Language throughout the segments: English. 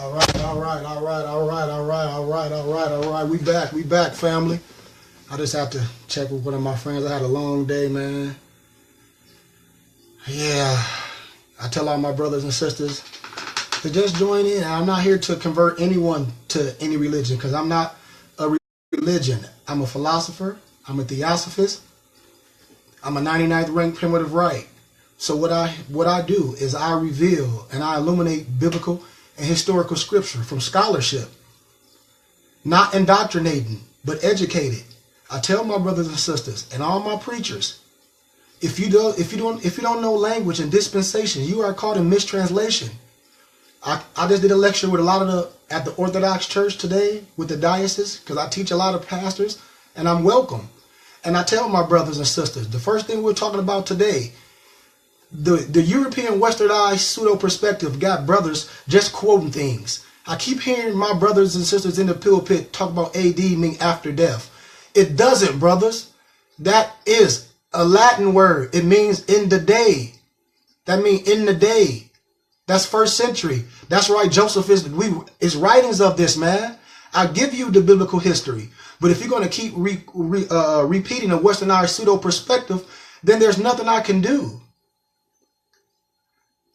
All right, all right, all right, all right, all right, all right, all right, all right. We back, family. I just have to check with one of my friends. I had a long day, man. Yeah, I tell all my brothers and sisters to just join in. I'm not here to convert anyone to any religion because I'm not a religion. I'm a philosopher. I'm a theosophist. I'm a 99th ranked primitive right. So what I do is I reveal and I illuminate biblical and historical scripture from scholarship, not indoctrinating, but educated. I tell my brothers and sisters and all my preachers, if you don't know language and dispensation, you are caught in mistranslation. I just did a lecture with a lot of at the Orthodox Church today with the diocese because I teach a lot of pastors and I'm welcome. And I tell my brothers and sisters, the first thing we're talking about today, the European westernized pseudo perspective got brothers just quoting things. I keep hearing my brothers and sisters in the pulpit talk about AD meaning after death. It doesn't, brothers. That is a Latin word. It means in the day. That means in the day. That's first century. That's right. Joseph is writings of this, man. I give you the biblical history. But if you're going to keep repeating a westernized pseudo perspective, then there's nothing I can do.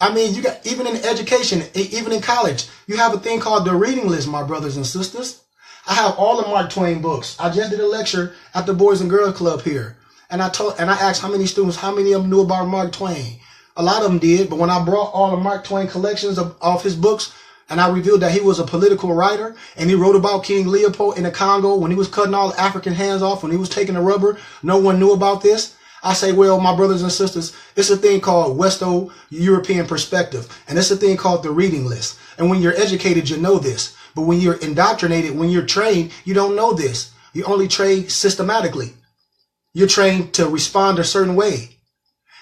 I mean, you got even in education, even in college, you have a thing called the reading list, my brothers and sisters. I have all the Mark Twain books. I just did a lecture at the Boys and Girls Club here, and I asked how many students, how many of them knew about Mark Twain. A lot of them did, but when I brought all the Mark Twain collections of his books, and I revealed that he was a political writer, and he wrote about King Leopold in the Congo when he was cutting all the African hands off, when he was taking the rubber, no one knew about this. I say, well, my brothers and sisters, it's a thing called Westo-European perspective, and it's a thing called the reading list. And when you're educated, you know this. But when you're indoctrinated, when you're trained, you don't know this. You only train systematically. You're trained to respond a certain way.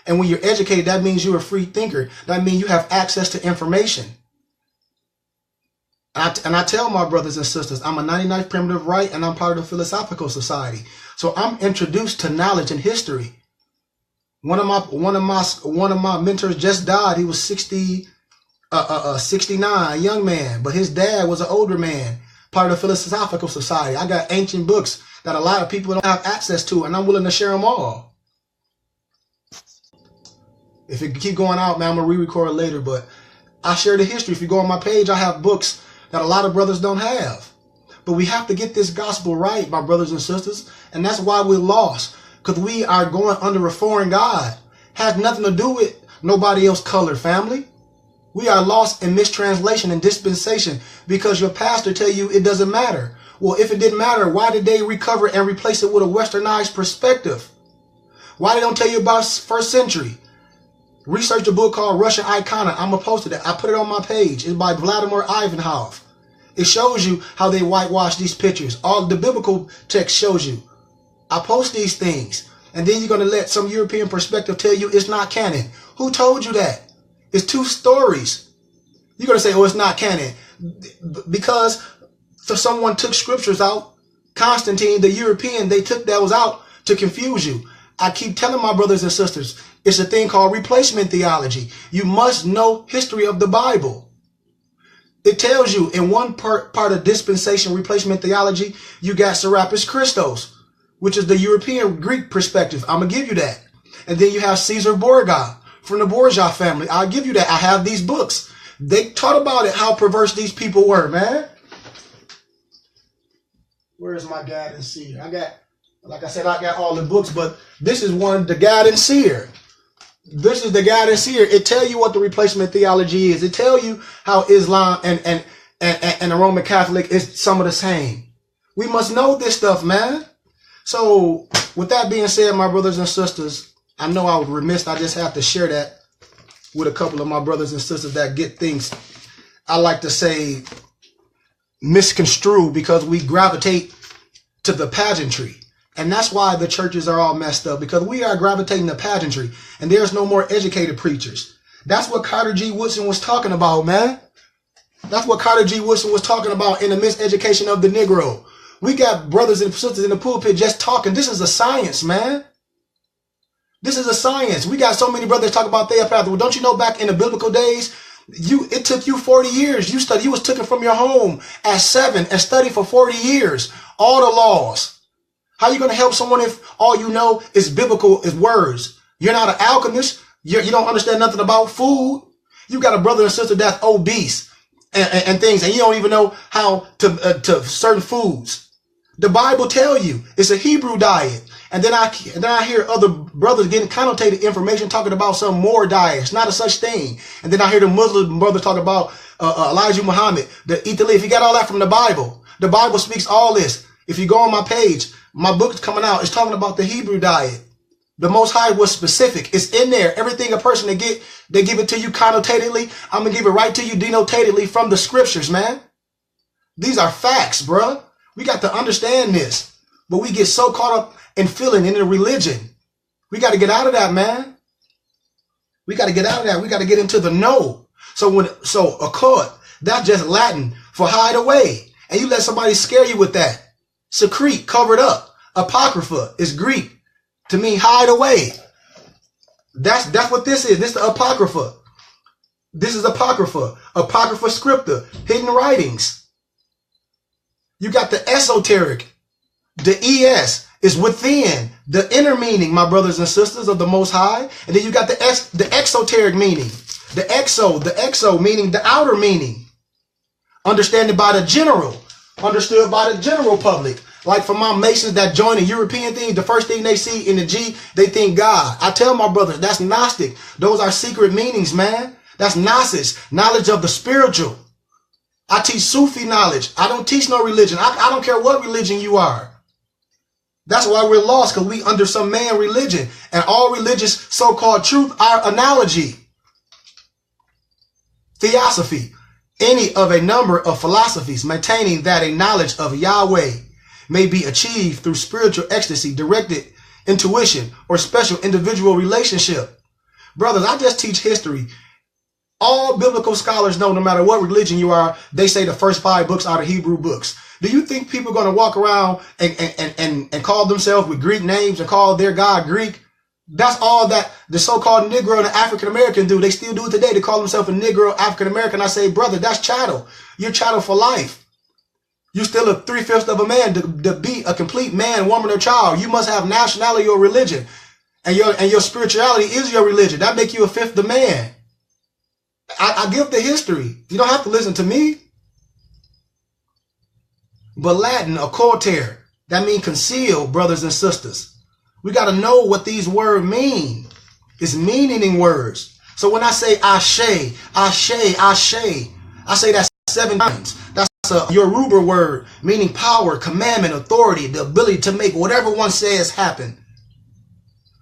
And when you're educated, that means you're a free thinker. That means you have access to information. And I tell my brothers and sisters, I'm a 99th primitive right, and I'm part of the Philosophical Society. So I'm introduced to knowledge and history. One of my mentors just died. He was 69, a young man, but his dad was an older man, part of the Philosophical Society. I got ancient books that a lot of people don't have access to, and I'm willing to share them all. If it keep going out, man, I'm gonna re-record it later, but I share the history. If you go on my page, I have books that a lot of brothers don't have. But we have to get this gospel right, my brothers and sisters, and that's why we're lost. Because we are going under a foreign God. Has nothing to do with nobody else color, family. We are lost in mistranslation and dispensation because your pastor tell you it doesn't matter. Well, if it didn't matter, why did they recover and replace it with a westernized perspective? Why they don't tell you about first century? Research a book called Russian Icona. I'm going to post it. I put it on my page. It's by Vladimir Ivanov. It shows you how they whitewash these pictures. All the biblical text shows you. I post these things, and then you're going to let some European perspective tell you it's not canon. Who told you that? It's two stories. You're going to say, oh, it's not canon. Because someone took scriptures out. Constantine, the European, they took those out to confuse you. I keep telling my brothers and sisters, it's a thing called replacement theology. You must know history of the Bible. It tells you in one part of dispensation replacement theology, you got Serapis Christos, which is the European Greek perspective. I'm going to give you that. And then you have Caesar Borgia from the Borgia family. I'll give you that. I have these books. They taught about it, how perverse these people were, man. Where's my guide and seer? Like I said, I got all the books, but this is one, the guide and seer. This is the guide and seer. It tell you what the replacement theology is. It tell you how Islam and the Roman Catholic is some of the same. We must know this stuff, man. So, with that being said, my brothers and sisters, I know I was remiss. I just have to share that with a couple of my brothers and sisters that get things, I like to say, misconstrued because we gravitate to the pageantry. And that's why the churches are all messed up, because we are gravitating to pageantry and there's no more educated preachers. That's what Carter G. Woodson was talking about, man. That's what Carter G. Woodson was talking about in the miseducation of the Negro. We got brothers and sisters in the pulpit just talking. This is a science, man. This is a science. We got so many brothers talk about theopath. Well, don't you know back in the biblical days, It took you 40 years. You was taken from your home at 7 and studied for 40 years. All the laws. How are you going to help someone if all you know is biblical, is words? You're not an alchemist. You don't understand nothing about food. You got a brother and sister that's obese and things, and you don't even know how to certain foods. The Bible tell you it's a Hebrew diet. And then I hear other brothers getting connotated information talking about some more diet. It's not a such thing. And then I hear the Muslim brothers talk about Elijah Muhammad, the eat the leaf. You got all that from the Bible. The Bible speaks all this. If you go on my page, my book is coming out. It's talking about the Hebrew diet. The Most High was specific. It's in there. Everything a person they give it to you connotatedly. I'm gonna give it right to you denotatedly from the scriptures, man. These are facts, bruh. We got to understand this, but we get so caught up in feeling in the religion. We got to get out of that, man. We got to get out of that. We got to get into the know. So accord, that's just Latin for hide away. And you let somebody scare you with that. Secrete, covered up. Apocrypha is Greek to mean hide away. That's what this is. This is the Apocrypha. This is Apocrypha. Apocrypha scripta, hidden writings. You got the esoteric. The ES is within, the inner meaning, my brothers and sisters of the Most High. And then you got the exoteric meaning. The exo meaning the outer meaning. Understanding by the general. Understood by the general public. Like for my Masons that join the European thing, the first thing they see in the G, they think God. I tell my brothers, that's Gnostic. Those are secret meanings, man. That's Gnosis, knowledge of the spiritual. I teach Sufi knowledge. I don't teach no religion. I don't care what religion you are. That's why we're lost, because we under some man religion. And all religious so-called truth are analogy. Theosophy. Any of a number of philosophies maintaining that a knowledge of Yahweh may be achieved through spiritual ecstasy, directed intuition, or special individual relationship. Brothers, I just teach history. All biblical scholars know, no matter what religion you are, they say the first 5 books are the Hebrew books. Do you think people are going to walk around and call themselves with Greek names and call their God Greek? That's all that the so-called Negro and the African American do. They still do it today. They call themselves a Negro, African American. I say, brother, that's chattel. You're chattel for life. You're still a 3/5 of a man to be a complete man, woman, or child. You must have nationality or religion. And your spirituality is your religion. That make you a 5th of man. I give the history. You don't have to listen to me. But Latin, occultere, that means conceal, brothers and sisters. We got to know what these words mean. It's meaning words. So when I say ashe, ashe, ashe, I say that 7 times. That's a Yoruba word meaning power, commandment, authority, the ability to make whatever one says happen.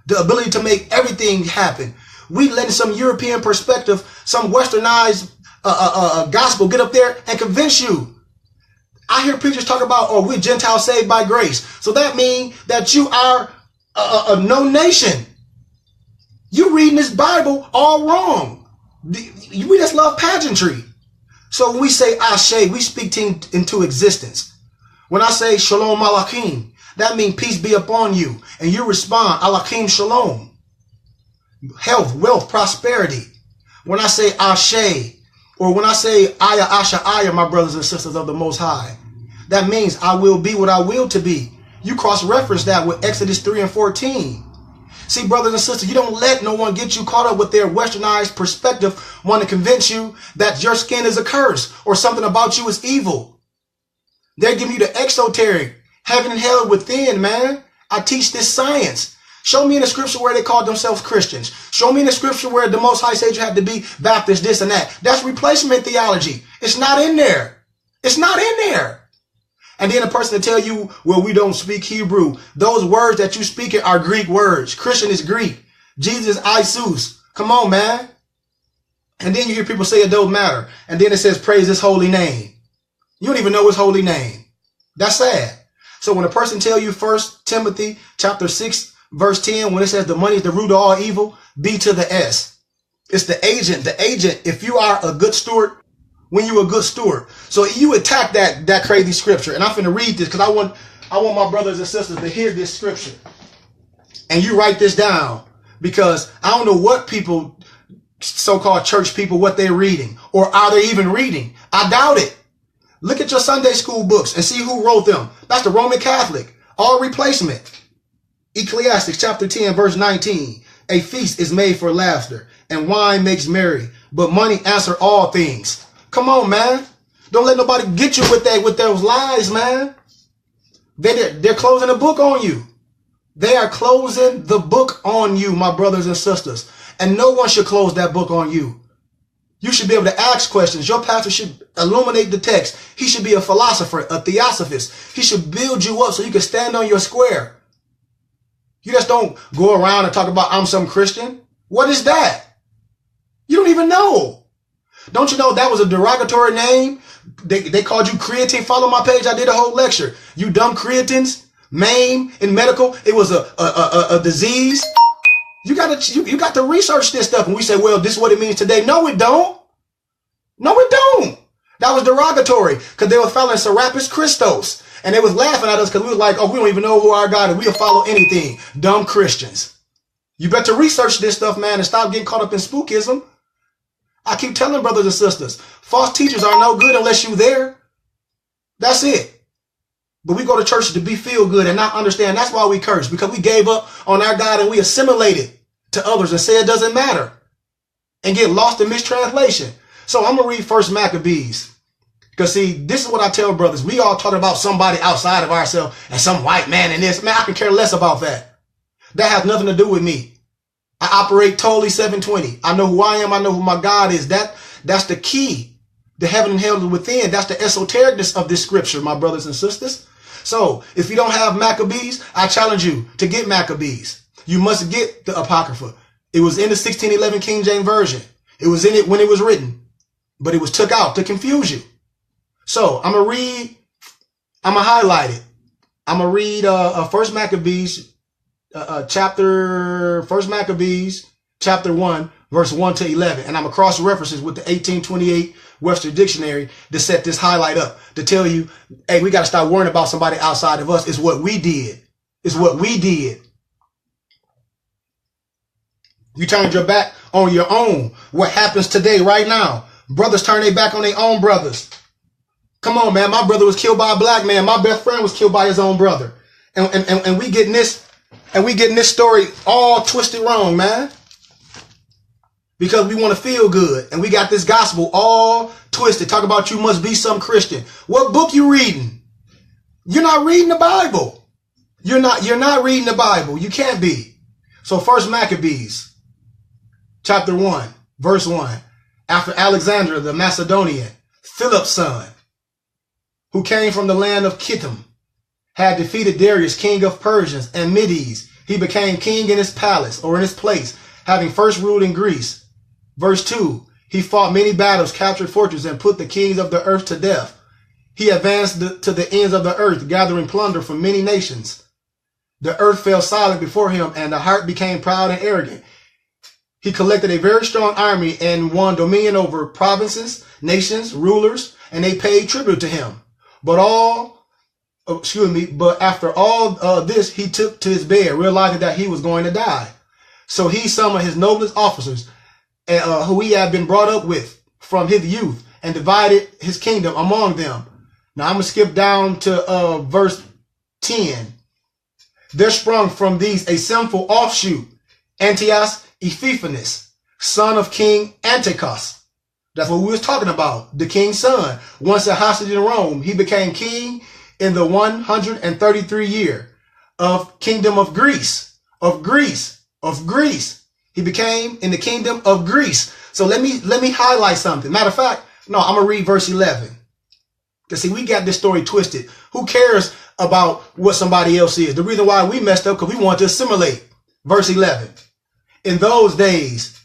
The ability to make everything happen. We letting some European perspective, some westernized gospel get up there and convince you. I hear preachers talk about, oh, we're Gentiles saved by grace. So that means that you are a no nation. You reading this Bible all wrong. We just love pageantry. So when we say ashe, we speak into existence. When I say shalom alakim, that means peace be upon you. And you respond, alakim shalom. Health, wealth, prosperity. When I say ashe, or when I say aya, asha, aya, my brothers and sisters of the Most High, that means I will be what I will to be. You cross-reference that with Exodus 3 and 14. See, brothers and sisters, you don't let no one get you caught up with their westernized perspective, want to convince you that your skin is a curse or something about you is evil. They're giving you the exoteric, heaven and hell within, man. I teach this science. Show me in the scripture where they called themselves Christians. Show me in the scripture where the Most High said you had to be Baptist, this and that. That's replacement theology. It's not in there. It's not in there. And then a person to tell you, well, we don't speak Hebrew. Those words that you speak are Greek words. Christian is Greek. Jesus is Isus. Come on, man. And then you hear people say it don't matter. And then it says praise his holy name. You don't even know his holy name. That's sad. So when a person tell you 1 Timothy chapter 6, verse 10, when it says the money is the root of all evil, B to the S. It's the agent. The agent, if you are a good steward, when you're a good steward. So you attack that crazy scripture. And I'm finna read this because I want my brothers and sisters to hear this scripture. And you write this down because I don't know what people so-called church people what they're reading, or are they even reading? I doubt it. Look at your Sunday school books and see who wrote them. That's the Roman Catholic. All replacement. Ecclesiastes chapter 10 verse 19. A feast is made for laughter, and wine makes merry, but money answer all things. Come on, man. Don't let nobody get you with those lies, man. They're closing the book on you. They are closing the book on you, my brothers and sisters. And no one should close that book on you. You should be able to ask questions. Your pastor should illuminate the text. He should be a philosopher, a theosophist. He should build you up so you can stand on your square. You just don't go around and talk about I'm some Christian. What is that? You don't even know. Don't you know that was a derogatory name? They called you creatine. Follow my page. I did a whole lecture. You dumb creatines. MAME in medical. It was a disease. You got to research this stuff. And we say, well, this is what it means today. No, it don't. No, it don't. That was derogatory because they were following Serapis Christos. And they was laughing at us because we was like, oh, we don't even know who our God is. We'll follow anything. Dumb Christians. You better research this stuff, man, and stop getting caught up in spookism. I keep telling brothers and sisters, false teachers are no good unless you're there. That's it. But we go to church to be feel good and not understand. That's why we curse, because we gave up on our God and we assimilated to others and say it doesn't matter and get lost in mistranslation. So I'm going to read First Maccabees. Because see, this is what I tell brothers. We all talk about somebody outside of ourselves and some white man and this. Man, I can care less about that. That has nothing to do with me. I operate totally 720. I know who I am. I know who my God is. That's the key. The heaven and hell is within. That's the esotericness of this scripture, my brothers and sisters. So if you don't have Maccabees, I challenge you to get Maccabees. You must get the Apocrypha. It was in the 1611 King James Version. It was in it when it was written, but it was took out to confuse you. So I'm going to highlight it. I'm going to read First Maccabees, chapter 1, verse 1 to 11. And I'm going to cross references with the 1828 Webster Dictionary to set this highlight up, to tell you, hey, we got to stop worrying about somebody outside of us. It's what we did. It's what we did. You turned your back on your own. What happens today, right now? Brothers turn their back on their own brothers. Come on, man. My brother was killed by a black man. My best friend was killed by his own brother. And we getting this story all twisted wrong, man. Because we want to feel good. And we got this gospel all twisted. Talk about you must be some Christian. What book you reading? You're not reading the Bible. You're not reading the Bible. You can't be. So First Maccabees, chapter 1, verse 1. After Alexander the Macedonian, Philip's son, who came from the land of Kittim, had defeated Darius, king of Persians and Medes, he became king in his palace, or in his place, having first ruled in Greece. Verse 2, he fought many battles, captured fortresses, and put the kings of the earth to death. He advanced to the ends of the earth, gathering plunder from many nations. The earth fell silent before him, and the heart became proud and arrogant. He collected a very strong army and won dominion over provinces, nations, rulers, and they paid tribute to him. But after all this, he took to his bed, realizing that he was going to die. So he summoned his noblest officers, who he had been brought up with from his youth, and divided his kingdom among them. Now I'm going to skip down to verse 10. There sprung from these a sinful offshoot, Antiochus Epiphanes, son of King Antiochus. That's what we was talking about. The king's son. Once a hostage in Rome, he became king in the 133 year of kingdom of Greece. He became in the kingdom of Greece. So let me highlight something. Matter of fact, no, I'm going to read verse 11. Because see, we got this story twisted. Who cares about what somebody else is? The reason why we messed up, because we want to assimilate. Verse 11. In those days,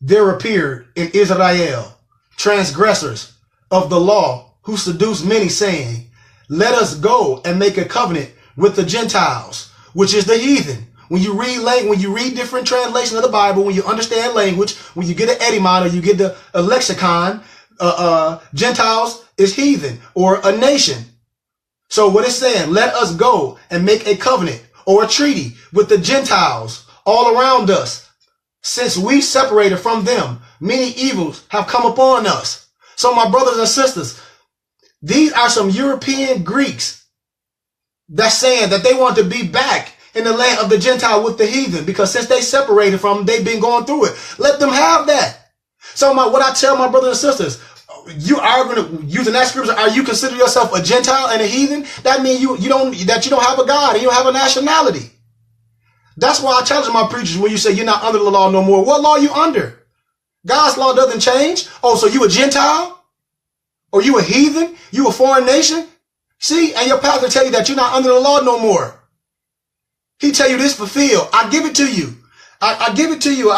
there appeared in Israel transgressors of the law who seduced many, saying, let us go and make a covenant with the Gentiles, which is the heathen. When you read different translations of the Bible, when you understand language, when you get an etymon or you get a lexicon, Gentiles is heathen or a nation. So what it's saying, let us go and make a covenant or a treaty with the Gentiles all around us, since we separated from them many evils have come upon us. So my brothers and sisters, these are some European Greeks that's saying that they want to be back in the land of the Gentile with the heathen, because since they separated from them, they've been going through it. Let them have that. So what I tell my brothers and sisters, you are going to, using that scripture, are you consider yourself a Gentile and a heathen? That means you don't have a God and you don't have a nationality. That's why I challenge my preachers when you say you're not under the law no more. What law are you under? God's law doesn't change. Oh, so you a Gentile? Or you a heathen? You a foreign nation? See, and your pastor tell you that you're not under the law no more. He tell you this fulfilled. I give it to you. I give it to you.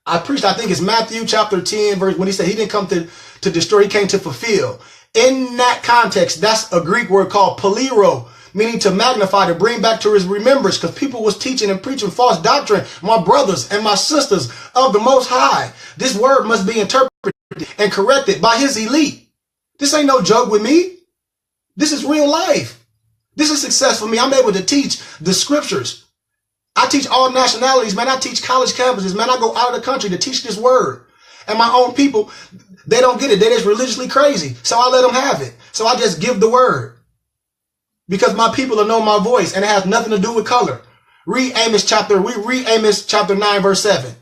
I preached, I think it's Matthew chapter 10, verse, when he said he didn't come to destroy, he came to fulfill. In that context, that's a Greek word called polero, meaning to magnify, to bring back to his remembrance, because people was teaching and preaching false doctrine. My brothers and my sisters of the Most High, this word must be interpreted and corrected by his elite. This ain't no joke with me. This is real life. This is success for me. I'm able to teach the scriptures. I teach all nationalities, man. I teach college campuses, man. I go out of the country to teach this word. And my own people, they don't get it. They're just religiously crazy. So I let them have it. So I just give the word. Because my people will know my voice, and it has nothing to do with color. Read Amos chapter 9, verse 7.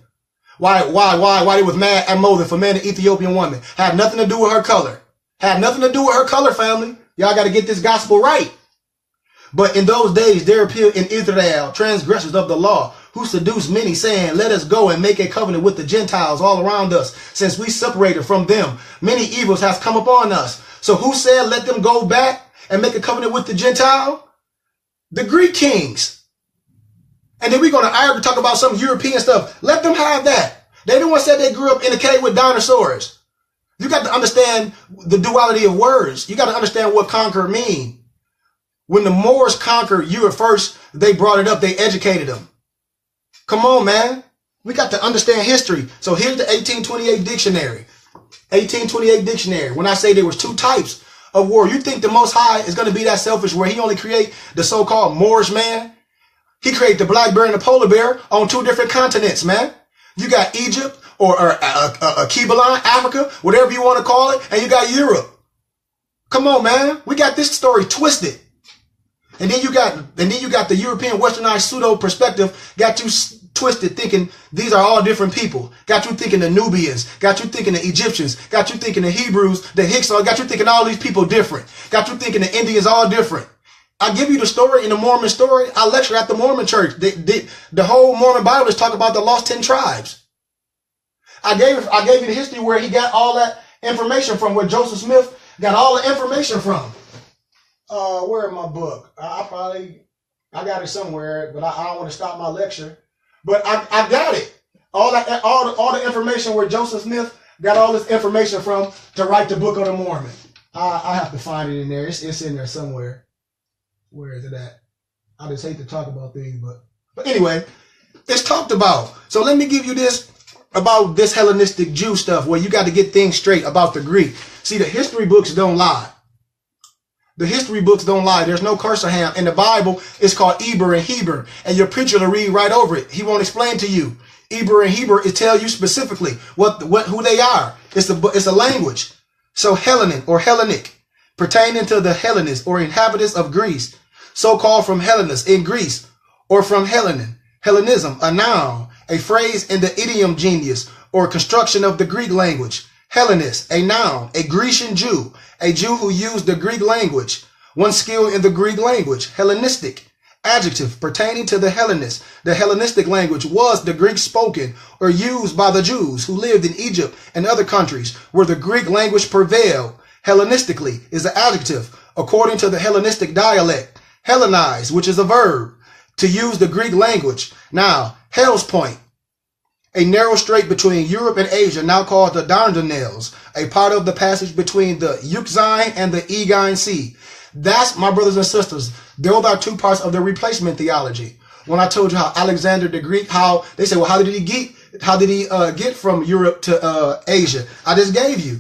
Why they was mad at Moses for marrying an Ethiopian woman? Had nothing to do with her color. Had nothing to do with her color, family. Y'all got to get this gospel right. But in those days there appeared in Israel transgressors of the law, who seduced many, saying, let us go and make a covenant with the Gentiles all around us, since we separated from them. Many evils has come upon us. So who said, let them go back and make a covenant with the Gentile? The Greek kings. And then we're going to argue, talk about some European stuff. Let them have that. They the one said they grew up in a cave with dinosaurs. You got to understand the duality of words. You got to understand what conquer mean. When the Moors conquered Europe first, they brought it up. They educated them. Come on, man. We got to understand history. So here's the 1828 dictionary. 1828 dictionary. When I say there was two types of war, you think the Most High is going to be that selfish where he only create the so-called Moorish man? He created the black bear and the polar bear on two different continents, man. You got Egypt or Kebalan, Africa, whatever you want to call it, and you got Europe. Come on, man. We got this story twisted. And then you got the European westernized pseudo perspective, got you twisted thinking these are all different people. Got you thinking the Nubians, got you thinking the Egyptians, got you thinking the Hebrews, the Hyksos, got you thinking all these people different. Got you thinking the Indians all different. I give you the story in the Mormon story. I lecture at the Mormon church. The whole Mormon Bible is talking about the lost 10 tribes. I gave you the history where he got all that information from, where Joseph Smith got all the information from. Where in my book? I got it somewhere, but I don't want to stop my lecture. But I got it. All the information where Joseph Smith got all this information from to write the Book of the Mormon. I have to find it in there. It's in there somewhere. Where is it at? I just hate to talk about things, but anyway, it's talked about. So let me give you this about this Hellenistic Jew stuff, where you got to get things straight about the Greek. See, the history books don't lie. The history books don't lie. There's no Cursor-Ham. In the Bible, it's called Eber and Heber. And your preacher will read right over it. He won't explain to you. Eber and Heber, it tell you specifically who they are. It's a language. So Hellenic or Hellenic, pertaining to the Hellenists or inhabitants of Greece, so-called from Hellenus in Greece, or from Hellenism, a noun, a phrase in the idiom genius or construction of the Greek language. Hellenist, a noun, a Grecian Jew, a Jew who used the Greek language, one skilled in the Greek language. Hellenistic, adjective, pertaining to the Hellenists. The Hellenistic language was the Greek spoken or used by the Jews who lived in Egypt and other countries where the Greek language prevailed. Hellenistically is an adjective, according to the Hellenistic dialect. Hellenize, which is a verb, to use the Greek language. Now, Hellespont, a narrow strait between Europe and Asia, now called the Dardanelles, a part of the passage between the Euxine and the Aegean Sea. That's, my brothers and sisters, those are two parts of the replacement theology. When I told you how Alexander the Greek, how they say, well, how did he get from Europe to Asia? I just gave you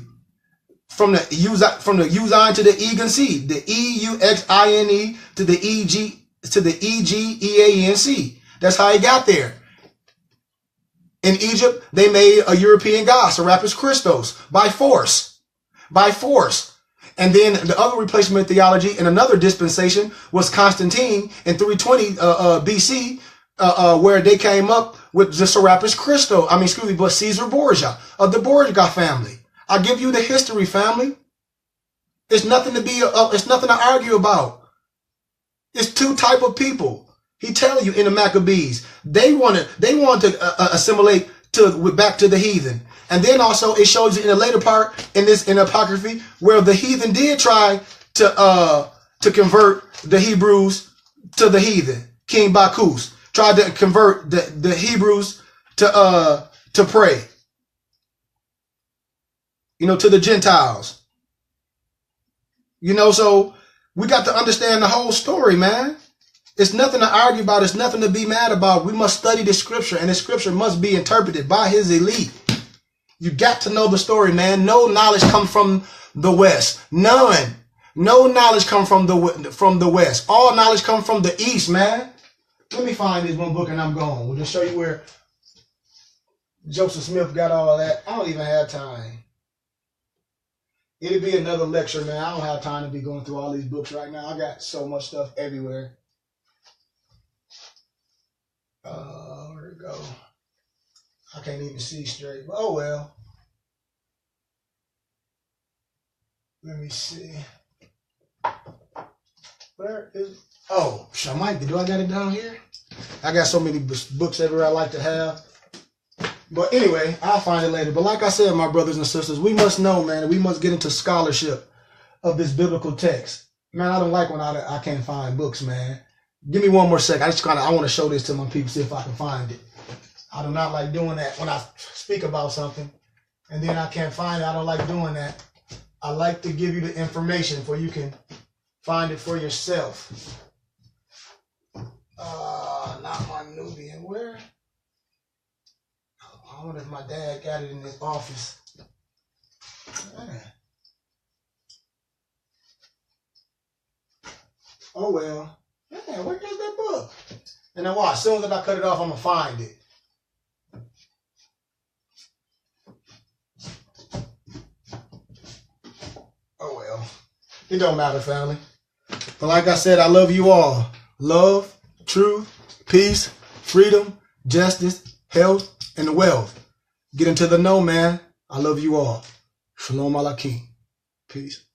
from the Euxine to the Aegean Sea, the Euxine to the Egean Sea. That's how he got there. In Egypt, they made a European god, Serapis Christos, by force. By force. And then the other replacement theology in another dispensation was Constantine in 320 BC, where they came up with the Serapis Christo. But Caesar Borgia of the Borgia family. I give you the history, family. It's nothing to it's nothing to argue about. It's two type of people. He tell you in the Maccabees, they want to assimilate back to the heathen. And then also it shows you in the later part in Apocryphy where the heathen did try to convert the Hebrews to the heathen. King Bacchus tried to convert the Hebrews to pray. To the Gentiles. So we got to understand the whole story, man. It's nothing to argue about. It's nothing to be mad about. We must study the scripture, and the scripture must be interpreted by his elite. You got to know the story, man. No knowledge comes from the West. None. No knowledge comes from the West. All knowledge comes from the East, man. Let me find this one book and I'm gone. We'll just show you where Joseph Smith got all that. I don't even have time. It'll be another lecture, man. I don't have time to be going through all these books right now. I got so much stuff everywhere. Where'd it go? I can't even see straight. But oh well. Let me see. Where is? Oh, Shamike. Do I got it down here? I got so many books everywhere I like to have. But anyway, I'll find it later. But like I said, my brothers and sisters, we must know, man. We must get into scholarship of this biblical text. Man, I don't like when I can't find books, man. Give me one more second. I want to show this to my people, see if I can find it. I do not like doing that when I speak about something and then I can't find it. I don't like doing that. I like to give you the information so you can find it for yourself. Not my Nubian. Where? I wonder if my dad got it in his office. Man. Oh well. Man, where is that book? And then watch, as soon as I cut it off, I'm gonna find it. Oh well. It don't matter, family. But like I said, I love you all. Love, truth, peace, freedom, justice, health, and wealth. Get into the know, man. I love you all. Shalom Alakim. Peace.